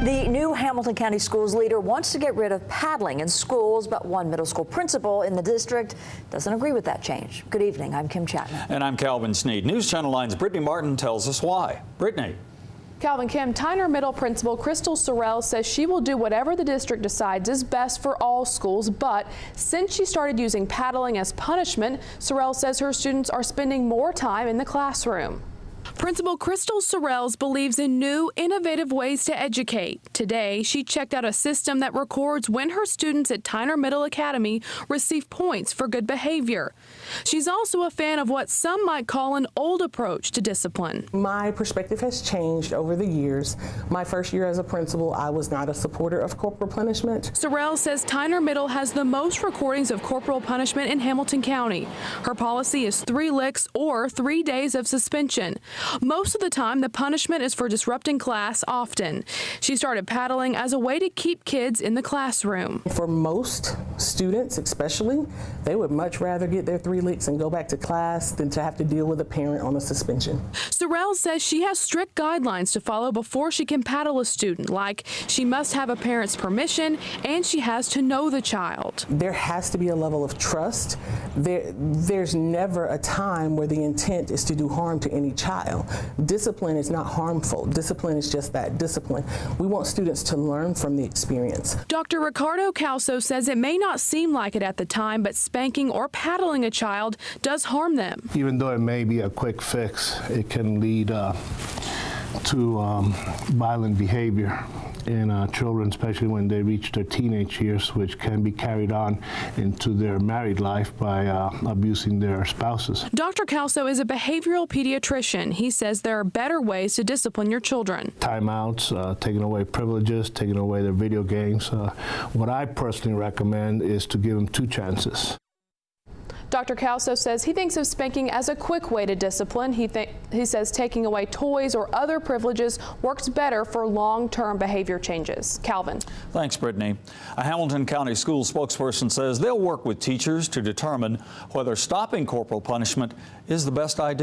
The new Hamilton County Schools leader wants to get rid of paddling in schools, but one middle school principal in the district doesn't agree with that change. Good evening. I'm Kim Chapman. And I'm Calvin Sneed. News Channel 9's Brittany Martin tells us why. Brittany. Calvin, Kim, Tyner Middle Principal Crystal Sorrell says she will do whatever the district decides is best for all schools, but since she started using paddling as punishment, Sorrell says her students are spending more time in the classroom. Principal Crystal Sorrells believes in new, innovative ways to educate. Today, she checked out a system that records when her students at Tyner Middle Academy receive points for good behavior. She's also a fan of what some might call an old approach to discipline. My perspective has changed over the years. My first year as a principal, I was not a supporter of corporal punishment. Sorrell says Tyner Middle has the most recordings of corporal punishment in Hamilton County. Her policy is 3 licks or 3 days of suspension. Most of the time, the punishment is for disrupting class often. She started paddling as a way to keep kids in the classroom. For most students, especially, they would much rather get their 3 licks and go back to class than to have to deal with a parent on a suspension. Sorrell says she has strict guidelines to follow before she can paddle a student, like she must have a parent's permission and she has to know the child. There has to be a level of trust. There's never a time where the intent is to do harm to any child. Discipline is not harmful. Discipline is just that, discipline. We want students to learn from the experience. Dr. Ricardo Calso says it may not seem like it at the time, but spanking or paddling a child does harm them. Even though it may be a quick fix, it can lead to violent behavior in children, especially when they reach their teenage years, which can be carried on into their married life by abusing their spouses. Dr. Calso is a behavioral pediatrician. He says there are better ways to discipline your children. Timeouts, taking away privileges, taking away their video games. What I personally recommend is to give them 2 chances. Dr. Calso says he thinks of spanking as a quick way to discipline. He says taking away toys or other privileges works better for long-term behavior changes. Calvin. Thanks, Brittany. A Hamilton County school spokesperson says they'll work with teachers to determine whether stopping corporal punishment is the best idea.